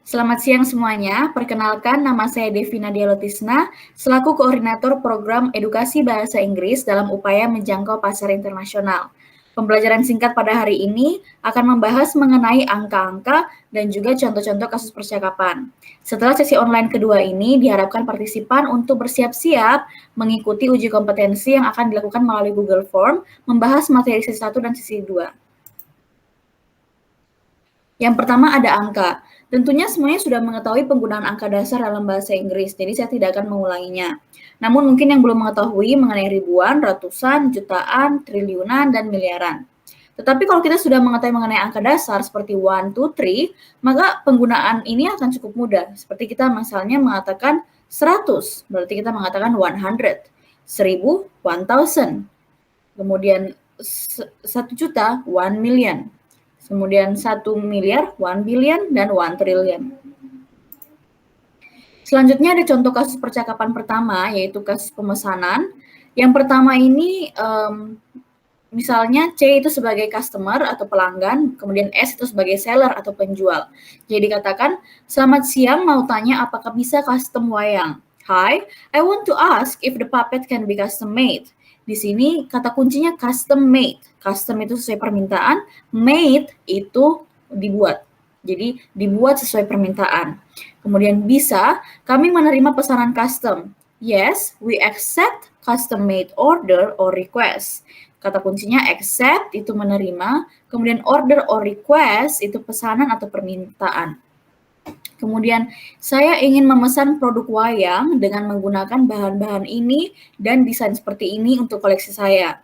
Selamat siang semuanya, perkenalkan nama saya Devi Nadia Lotisna, selaku Koordinator Program Edukasi Bahasa Inggris dalam upaya menjangkau pasar internasional. Pembelajaran singkat pada hari ini akan membahas mengenai angka-angka dan juga contoh-contoh kasus percakapan. Setelah sesi online kedua ini, diharapkan partisipan untuk bersiap-siap mengikuti uji kompetensi yang akan dilakukan melalui Google Form, membahas materi sesi 1 dan sesi 2. Yang pertama ada angka. Tentunya semuanya sudah mengetahui penggunaan angka dasar dalam bahasa Inggris, jadi saya tidak akan mengulanginya. Namun mungkin yang belum mengetahui mengenai ribuan, ratusan, jutaan, triliunan, dan miliaran. Tetapi kalau kita sudah mengetahui mengenai angka dasar seperti 1, 2, 3, maka penggunaan ini akan cukup mudah. Seperti kita misalnya mengatakan 100, berarti kita mengatakan 100. 1000, 1000. Kemudian 1 juta, 1 million. Kemudian 1 miliar, 1 billion, dan 1 trillion. Selanjutnya ada contoh kasus percakapan pertama, yaitu kasus pemesanan. Yang pertama ini, misalnya C itu sebagai customer atau pelanggan, kemudian S itu sebagai seller atau penjual. Jadi dikatakan, selamat siang, mau tanya apakah bisa custom wayang? Hi, I want to ask if the puppet can be custom made. Di sini kata kuncinya custom made. Custom itu sesuai permintaan, made itu dibuat. Jadi dibuat sesuai permintaan. Kemudian bisa, kami menerima pesanan custom. Yes, we accept custom made order or request. Kata kuncinya accept itu menerima, kemudian order or request itu pesanan atau permintaan. Kemudian saya ingin memesan produk wayang dengan menggunakan bahan-bahan ini dan desain seperti ini untuk koleksi saya.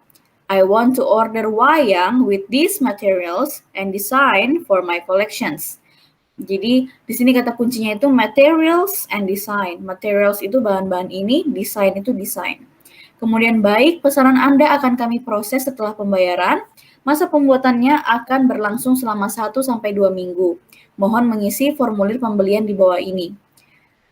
I want to order wayang with these materials and design for my collections. Jadi di sini kata kuncinya itu materials and design. Materials itu bahan-bahan ini, desain itu desain. Kemudian baik, pesanan Anda akan kami proses setelah pembayaran. Masa pembuatannya akan berlangsung selama 1-2 minggu. Mohon mengisi formulir pembelian di bawah ini.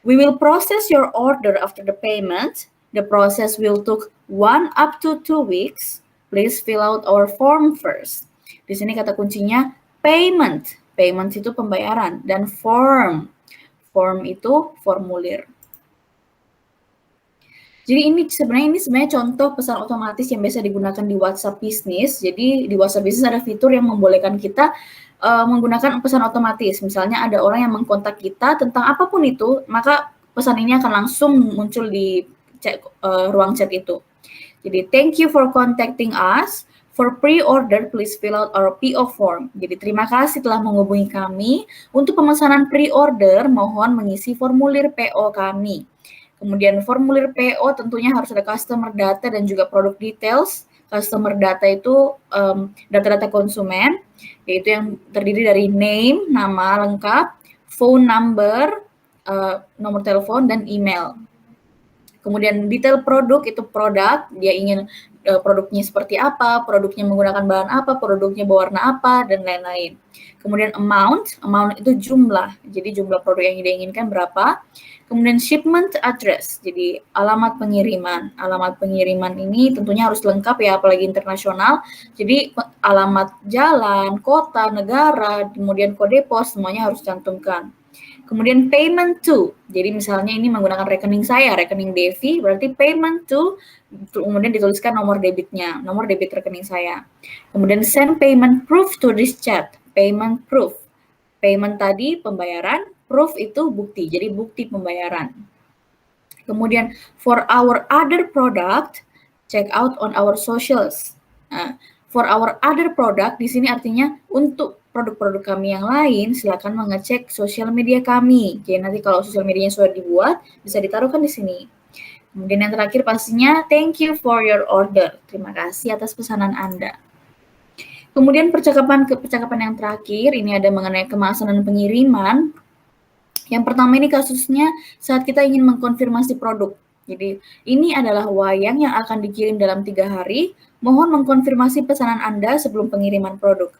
We will process your order after the payment. The process will take 1 up to 2 weeks. Please fill out our form first. Di sini kata kuncinya payment. Payment itu pembayaran. Dan form. Form itu formulir. Jadi ini sebenarnya contoh pesan otomatis yang biasa digunakan di WhatsApp Business. Jadi di WhatsApp Business ada fitur yang membolehkan kita menggunakan pesan otomatis. Misalnya ada orang yang mengkontak kita tentang apapun itu, maka pesan ini akan langsung muncul di ruang chat itu. Jadi thank you for contacting us. For pre-order, please fill out our PO form. Jadi terima kasih telah menghubungi kami. Untuk pemesanan pre-order, mohon mengisi formulir PO kami. Kemudian formulir PO tentunya harus ada customer data dan juga product details. Customer data itu data-data konsumen, yaitu yang terdiri dari name, nama lengkap, phone number, nomor telepon, dan email. Kemudian detail produk itu produk, dia ingin produknya seperti apa, produknya menggunakan bahan apa, produknya berwarna apa, dan lain-lain. Kemudian amount itu jumlah, jadi jumlah produk yang dia inginkan berapa. Kemudian shipment address, jadi alamat pengiriman. Alamat pengiriman ini tentunya harus lengkap ya, apalagi internasional. Jadi alamat jalan, kota, negara, kemudian kode pos, semuanya harus cantumkan. Kemudian payment to, jadi misalnya ini menggunakan rekening saya, rekening Devi, berarti payment to, kemudian dituliskan nomor debitnya, nomor debit rekening saya. Kemudian send payment proof to this chat, payment proof. Payment tadi pembayaran, proof itu bukti, jadi bukti pembayaran. Kemudian for our other product, check out on our socials. Nah, for our other product di sini artinya untuk produk-produk kami yang lain, silakan mengecek sosial media kami. Jadi nanti kalau sosial medianya sudah dibuat, bisa ditaruhkan di sini. Kemudian yang terakhir pastinya, thank you for your order. Terima kasih atas pesanan Anda. Kemudian percakapan yang terakhir, ini ada mengenai kemasan dan pengiriman. Yang pertama ini kasusnya saat kita ingin mengkonfirmasi produk. Jadi ini adalah wayang yang akan dikirim dalam 3 hari. Mohon mengkonfirmasi pesanan Anda sebelum pengiriman produk.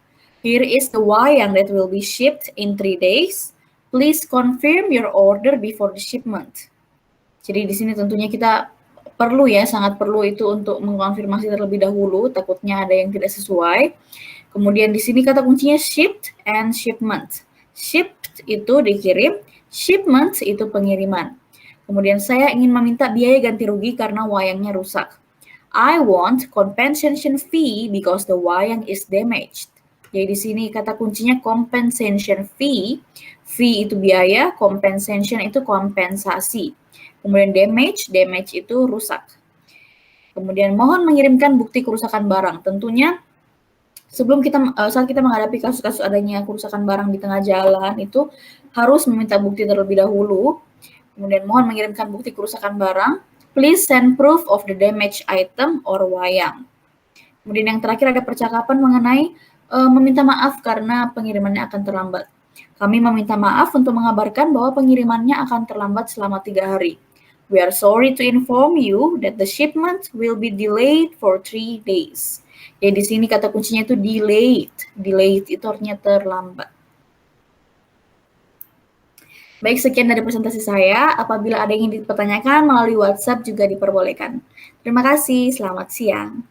Here is the wayang that will be shipped in 3 days. Please confirm your order before the shipment. Jadi di sini tentunya kita perlu ya, sangat perlu itu untuk mengkonfirmasi terlebih dahulu, takutnya ada yang tidak sesuai. Kemudian di sini kata kuncinya shipped and shipment. Shipped itu dikirim, shipment itu pengiriman. Kemudian saya ingin meminta biaya ganti rugi karena wayangnya rusak. I want compensation fee because the wayang is damaged. Jadi di sini kata kuncinya compensation fee. Fee itu biaya, compensation itu kompensasi. Kemudian damage itu rusak. Kemudian mohon mengirimkan bukti kerusakan barang. Tentunya saat kita menghadapi kasus-kasus adanya kerusakan barang di tengah jalan itu harus meminta bukti terlebih dahulu. Kemudian mohon mengirimkan bukti kerusakan barang. Please send proof of the damaged item or wayang. Kemudian yang terakhir ada percakapan mengenai meminta maaf karena pengirimannya akan terlambat. Kami meminta maaf untuk mengabarkan bahwa pengirimannya akan terlambat selama 3 hari. We are sorry to inform you that the shipment will be delayed for 3 days. Jadi di sini kata kuncinya itu delayed. Delayed itu artinya terlambat. Baik, sekian dari presentasi saya. Apabila ada yang ingin dipertanyakan melalui WhatsApp juga diperbolehkan. Terima kasih, selamat siang.